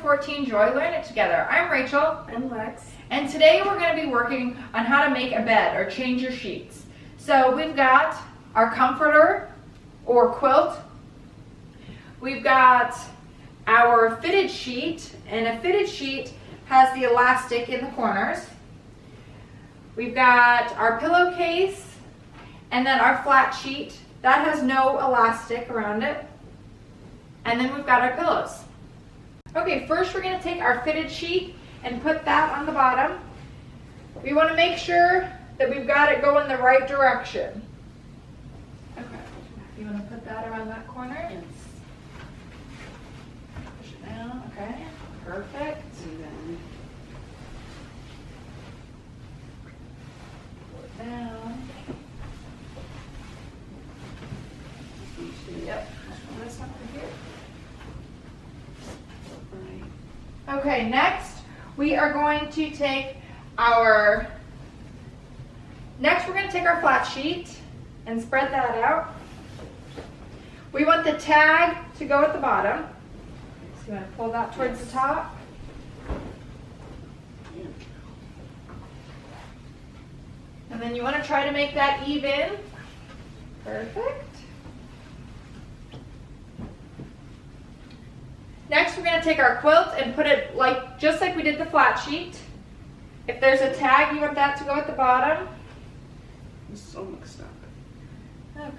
714 Joy Learn It Together. I'm Rachel. And Lex. And today we're going to be working on how to make a bed or change your sheets. So we've got our comforter or quilt. We've got our fitted sheet, and a fitted sheet has the elastic in the corners. We've got our pillowcase, and then our flat sheet. That has no elastic around it. And then we've got our pillows. Okay, first we're going to take our fitted sheet and put that on the bottom. We want to make sure that we've got it going the right direction. Okay, you want to put that around that corner? Yes. Push it down, okay, perfect. And then Pull it down. Yep, this one right here. right. Okay, next we are going to take our, we're going to take our flat sheet and spread that out. We want the tag to go at the bottom. So you want to pull that towards the top. And then you want to try to make that even. Perfect. Next, we're going to take our quilt and put it just like we did the flat sheet. If there's a tag, you want that to go at the bottom. It's so mixed up. Okay.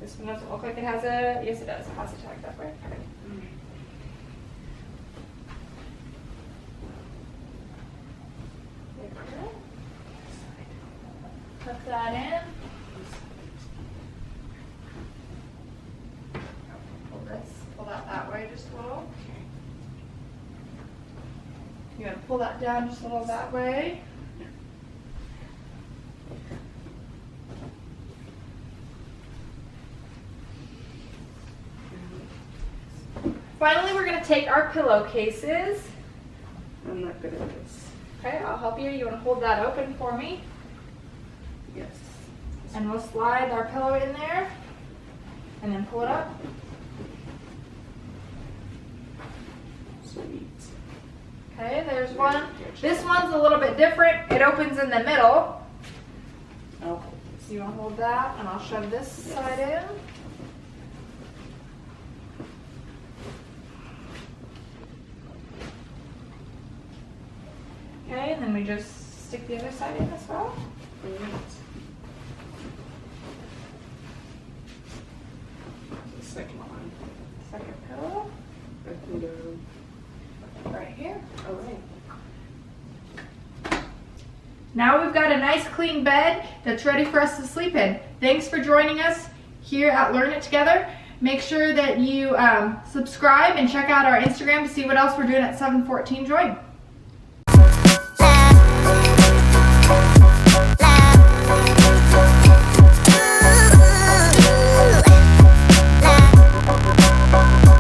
This one doesn't look like it has a, yes it does, it has a tag that way. Okay. There we go. Tuck that in. Pull that way just a little. You want to pull that down just a little that way. Finally, we're going to take our pillowcases. I'm not good at this. Okay, I'll help you. You want to hold that open for me? Yes. And we'll slide our pillow in there and then pull it up. Sweet. Okay, there's one. This one's a little bit different. It opens in the middle. Oh. So you want to hold that, and I'll shove this side in. Okay, and then we just stick the other side in as well. The second one. Second pillow. Right here. All right. Now we've got a nice clean bed that's ready for us to sleep in. Thanks for joining us here at Learn It Together. Make sure that you subscribe and check out our Instagram to see what else we're doing at 714 Joy.